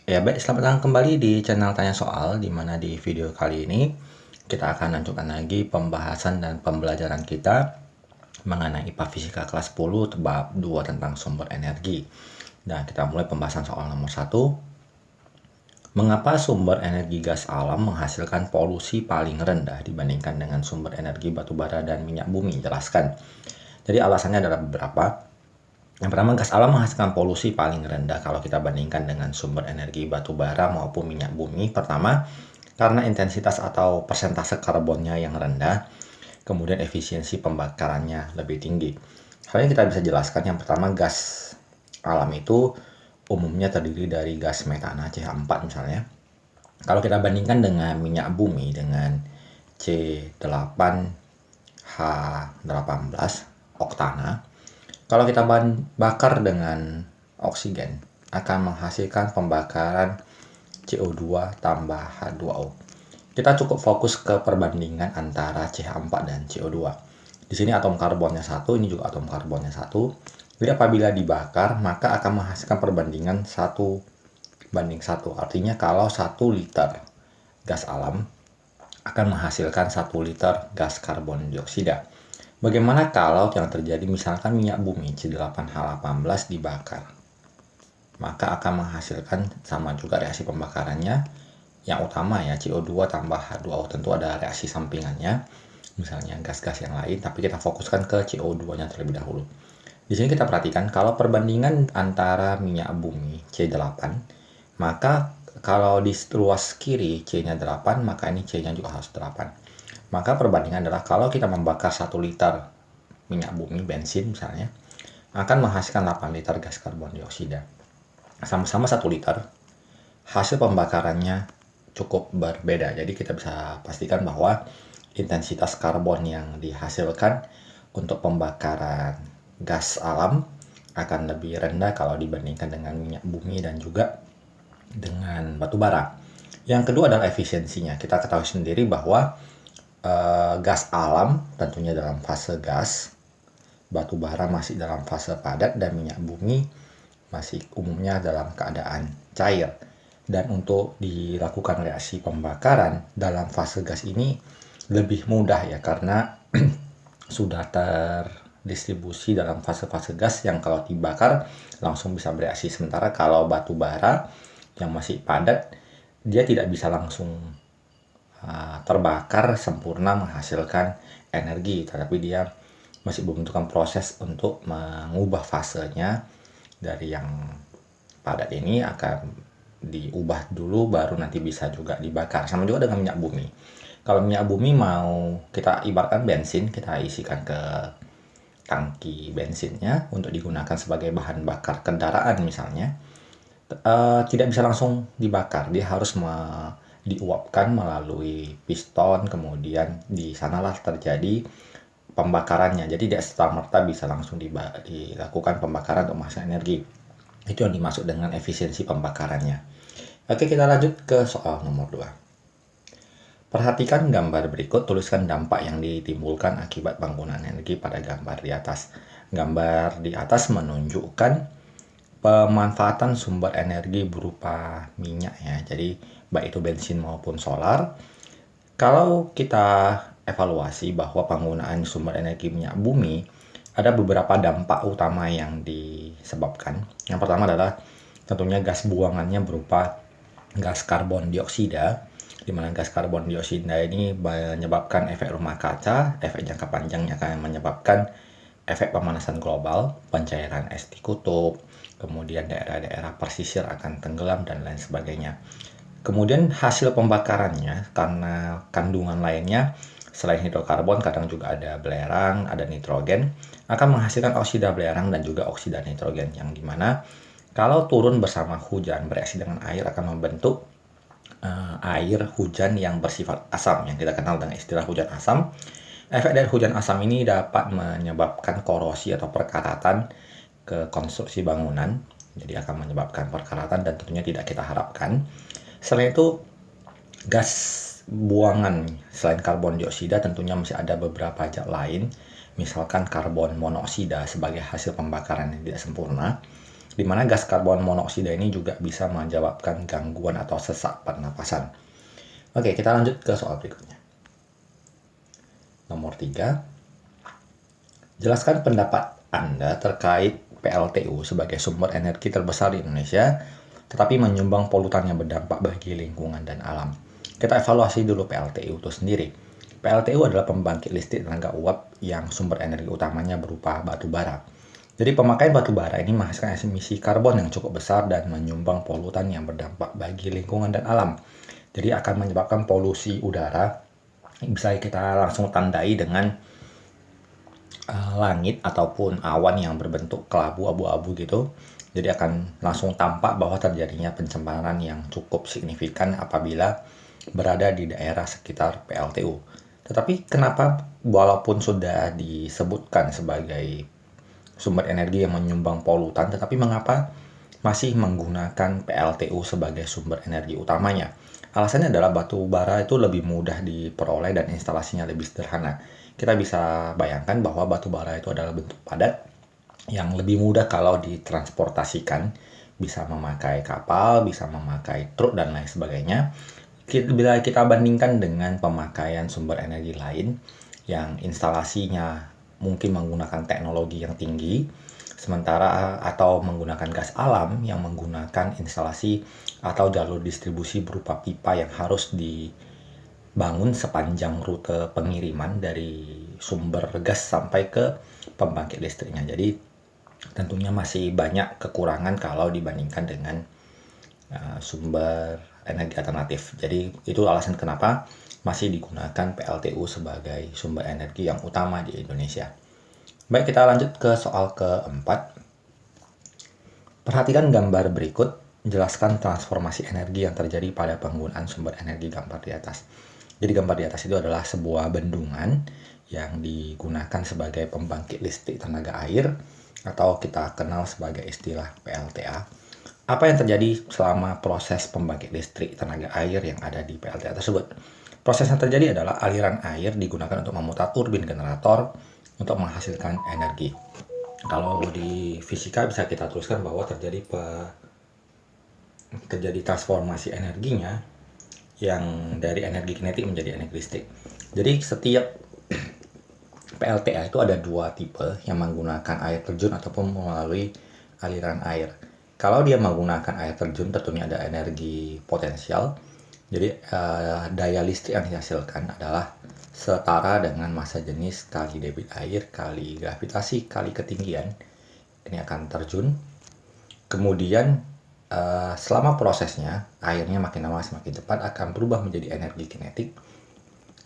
Ya baik, selamat datang kembali di channel Tanya Soal, di mana di video kali ini kita akan lanjutkan lagi pembahasan dan pembelajaran kita mengenai IPA Fisika kelas 10 bab 2 tentang sumber energi. Dan kita mulai pembahasan soal nomor 1. Mengapa sumber energi gas alam menghasilkan polusi paling rendah dibandingkan dengan sumber energi batu bara dan minyak bumi? Jelaskan. Jadi alasannya adalah beberapa. Yang pertama, gas alam menghasilkan polusi paling rendah kalau kita bandingkan dengan sumber energi batu bara maupun minyak bumi. Pertama, karena intensitas atau persentase karbonnya yang rendah, kemudian efisiensi pembakarannya lebih tinggi. Hal ini kita bisa jelaskan. Yang pertama, gas alam itu umumnya terdiri dari gas metana CH4 misalnya. Kalau kita bandingkan dengan minyak bumi dengan C8H18 oktana, kalau kita bakar dengan oksigen akan menghasilkan pembakaran CO2 tambah H2O. Kita cukup fokus ke perbandingan antara CH4 dan CO2. Di sini atom karbonnya 1, ini juga atom karbonnya 1. Jadi apabila dibakar, maka akan menghasilkan perbandingan 1:1. Artinya kalau 1 liter gas alam akan menghasilkan 1 liter gas karbon dioksida. Bagaimana kalau yang terjadi misalkan minyak bumi C8H18 dibakar? Maka akan menghasilkan sama juga reaksi pembakarannya. Yang utama ya CO2 tambah H2O, tentu ada reaksi sampingannya, misalnya gas-gas yang lain, tapi kita fokuskan ke CO2-nya terlebih dahulu. Di sini kita perhatikan kalau perbandingan antara minyak bumi C8, maka kalau di ruas kiri C-nya 8, maka ini C-nya juga harus 8. Maka perbandingan adalah kalau kita membakar 1 liter minyak bumi, bensin misalnya, akan menghasilkan 8 liter gas karbon dioksida. Sama-sama 1 liter, hasil pembakarannya cukup berbeda. Jadi kita bisa pastikan bahwa intensitas karbon yang dihasilkan untuk pembakaran gas alam akan lebih rendah kalau dibandingkan dengan minyak bumi dan juga dengan batu bara. Yang kedua adalah efisiensinya. Kita ketahui sendiri bahwa gas alam tentunya dalam fase gas, batu bara masih dalam fase padat, dan minyak bumi masih umumnya dalam keadaan cair. Dan untuk dilakukan reaksi pembakaran dalam fase gas ini lebih mudah ya, karena sudah terdistribusi dalam fase-fase gas yang kalau dibakar langsung bisa bereaksi. Sementara kalau batu bara yang masih padat, dia tidak bisa langsung terbakar sempurna menghasilkan energi, tetapi dia masih membutuhkan proses untuk mengubah fasenya dari yang padat ini akan diubah dulu baru nanti bisa juga dibakar. Sama juga dengan minyak bumi. Kalau minyak bumi mau kita ibaratkan bensin, kita isikan ke tangki bensinnya untuk digunakan sebagai bahan bakar kendaraan misalnya, tidak bisa langsung dibakar. Dia harus diuapkan melalui piston, kemudian di sanalah terjadi pembakarannya. Jadi tidak serta-merta bisa langsung dilakukan pembakaran untuk menghasilkan energi. Itu yang dimaksud dengan efisiensi pembakarannya. Oke, kita lanjut ke soal nomor 2. Perhatikan gambar berikut, tuliskan dampak yang ditimbulkan akibat penggunaan energi pada gambar di atas. Gambar di atas menunjukkan pemanfaatan sumber energi berupa minyak ya. Jadi baik itu bensin maupun solar. Kalau kita evaluasi bahwa penggunaan sumber energi minyak bumi ada beberapa dampak utama yang disebabkan. Yang pertama adalah tentunya gas buangannya berupa gas karbon dioksida, di mana gas karbon dioksida ini menyebabkan efek rumah kaca. Efek jangka panjangnya akan menyebabkan efek pemanasan global, pencairan es di kutub, kemudian daerah-daerah pesisir akan tenggelam dan lain sebagainya. Kemudian hasil pembakarannya, karena kandungan lainnya selain hidrokarbon kadang juga ada belerang, ada nitrogen, akan menghasilkan oksida belerang dan juga oksida nitrogen, yang dimana kalau turun bersama hujan bereaksi dengan air akan membentuk air hujan yang bersifat asam, yang kita kenal dengan istilah hujan asam. Efek dari hujan asam ini dapat menyebabkan korosi atau perkaratan ke konstruksi bangunan, jadi akan menyebabkan perkaratan dan tentunya tidak kita harapkan. Selain itu, gas buangan selain karbon dioksida tentunya masih ada beberapa zat lain, misalkan karbon monoksida sebagai hasil pembakaran yang tidak sempurna. di mana gas karbon monoksida ini juga bisa menyebabkan gangguan atau sesak pernapasan. Oke, kita lanjut ke soal berikutnya. Nomor 3, jelaskan pendapat Anda terkait PLTU sebagai sumber energi terbesar di Indonesia, tetapi menyumbang polutan yang berdampak bagi lingkungan dan alam. Kita evaluasi dulu PLTU itu sendiri. PLTU adalah pembangkit listrik tenaga uap yang sumber energi utamanya berupa batu bara. Jadi pemakaian batu bara ini menghasilkan emisi karbon yang cukup besar dan menyumbang polutan yang berdampak bagi lingkungan dan alam. Jadi akan menyebabkan polusi udara, bisa kita langsung tandai dengan langit ataupun awan yang berbentuk kelabu abu-abu gitu. Jadi akan langsung tampak bahwa terjadinya pencemaran yang cukup signifikan apabila berada di daerah sekitar PLTU. Tetapi kenapa walaupun sudah disebutkan sebagai sumber energi yang menyumbang polutan, tetapi mengapa masih menggunakan PLTU sebagai sumber energi utamanya? Alasannya adalah batu bara itu lebih mudah diperoleh dan instalasinya lebih sederhana. Kita bisa bayangkan bahwa batu bara itu adalah bentuk padat yang lebih mudah kalau ditransportasikan, bisa memakai kapal, bisa memakai truk, dan lain sebagainya. Bila kita bandingkan dengan pemakaian sumber energi lain yang instalasinya mungkin menggunakan teknologi yang tinggi, sementara atau menggunakan gas alam yang menggunakan instalasi atau jalur distribusi berupa pipa yang harus dibangun sepanjang rute pengiriman dari sumber gas sampai ke pembangkit listriknya. Jadi tentunya masih banyak kekurangan kalau dibandingkan dengan sumber energi alternatif. Jadi itu alasan kenapa masih digunakan PLTU sebagai sumber energi yang utama di Indonesia. Baik, kita lanjut ke soal keempat. Perhatikan gambar berikut, jelaskan transformasi energi yang terjadi pada penggunaan sumber energi gambar di atas. Jadi gambar di atas itu adalah sebuah bendungan yang digunakan sebagai pembangkit listrik tenaga air atau kita kenal sebagai istilah PLTA. Apa yang terjadi selama proses pembangkit listrik tenaga air yang ada di PLTA tersebut? Proses yang terjadi adalah aliran air digunakan untuk memutar turbin generator untuk menghasilkan energi. Kalau di fisika bisa kita tuliskan bahwa terjadi transformasi energinya yang dari energi kinetik menjadi energi listrik. Jadi setiap PLTA itu ada dua tipe, yang menggunakan air terjun ataupun melalui aliran air. Kalau dia menggunakan air terjun, tentunya ada energi potensial. Jadi daya listrik yang dihasilkan adalah setara dengan massa jenis kali debit air kali gravitasi kali ketinggian. Ini akan terjun. Kemudian selama prosesnya, airnya makin lama semakin cepat akan berubah menjadi energi kinetik,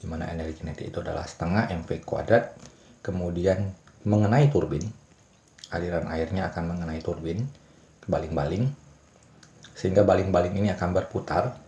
di mana energi kinetik itu adalah setengah mv kuadrat. Kemudian mengenai turbin, aliran airnya akan mengenai turbin, baling-baling, sehingga baling-baling ini akan berputar.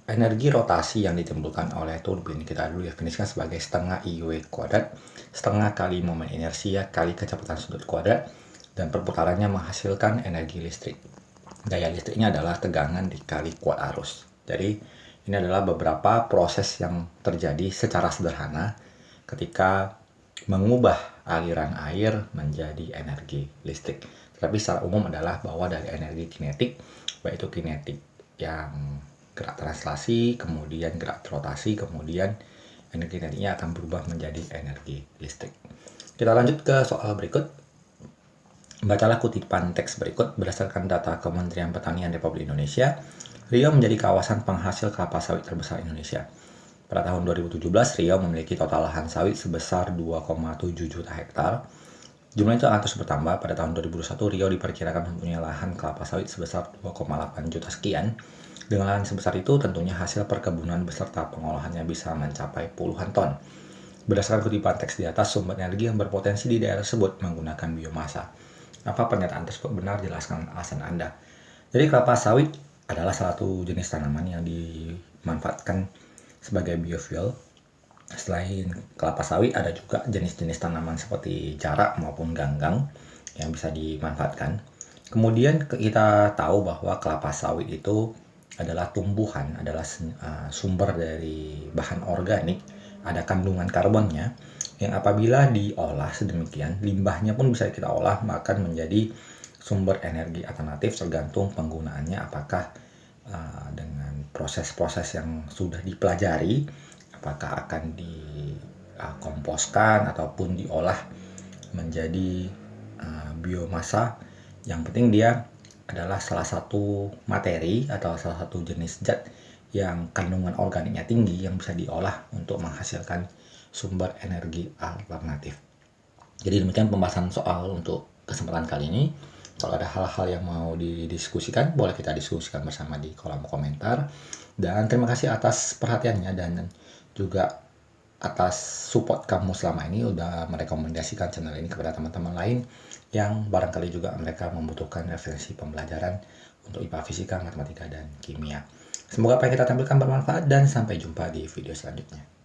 Energi rotasi yang ditimbulkan oleh turbin kita dulu definisikan sebagai setengah IW kuadrat, setengah kali momen inersia kali kecepatan sudut kuadrat, dan perputarannya menghasilkan energi listrik. Daya listriknya adalah tegangan dikali kuat arus. Jadi ini adalah beberapa proses yang terjadi secara sederhana ketika mengubah aliran air menjadi energi listrik. Tapi secara umum adalah bahwa dari energi kinetik, baik itu kinetik yang gerak translasi, kemudian gerak rotasi, kemudian energi kinetiknya akan berubah menjadi energi listrik. Kita lanjut ke soal berikut. Bacalah kutipan teks berikut. Berdasarkan data Kementerian Pertanian Republik Indonesia, Riau menjadi kawasan penghasil kelapa sawit terbesar Indonesia. Pada tahun 2017, Riau memiliki total lahan sawit sebesar 2,7 juta hektar. Jumlah itu akan terus bertambah. Pada tahun 2021, Riau diperkirakan mempunyai lahan kelapa sawit sebesar 2,8 juta sekian. Dengan lahan sebesar itu, tentunya hasil perkebunan beserta pengolahannya bisa mencapai puluhan ton. Berdasarkan kutipan teks di atas, sumber energi yang berpotensi di daerah tersebut menggunakan biomasa. Apa pernyataan tersebut benar? Jelaskan alasan Anda. Jadi kelapa sawit adalah salah satu jenis tanaman yang dimanfaatkan sebagai biofuel. Selain kelapa sawit, ada juga jenis-jenis tanaman seperti jarak maupun ganggang yang bisa dimanfaatkan. Kemudian kita tahu bahwa kelapa sawit itu adalah tumbuhan, adalah sumber dari bahan organik, ada kandungan karbonnya, yang apabila diolah sedemikian, limbahnya pun bisa kita olah, maka menjadi sumber energi alternatif tergantung penggunaannya, apakah dengan proses-proses yang sudah dipelajari, apakah akan dikomposkan ataupun diolah menjadi biomasa. Yang penting dia adalah salah satu materi atau salah satu jenis zat yang kandungan organiknya tinggi yang bisa diolah untuk menghasilkan sumber energi alternatif. Jadi demikian pembahasan soal untuk kesempatan kali ini. Kalau ada hal-hal yang mau didiskusikan, boleh kita diskusikan bersama di kolom komentar. Dan terima kasih atas perhatiannya dan juga atas support kamu selama ini udah merekomendasikan channel ini kepada teman-teman lain yang barangkali juga mereka membutuhkan referensi pembelajaran untuk IPA, Fisika, Matematika, dan Kimia. Semoga apa yang kita tampilkan bermanfaat dan sampai jumpa di video selanjutnya.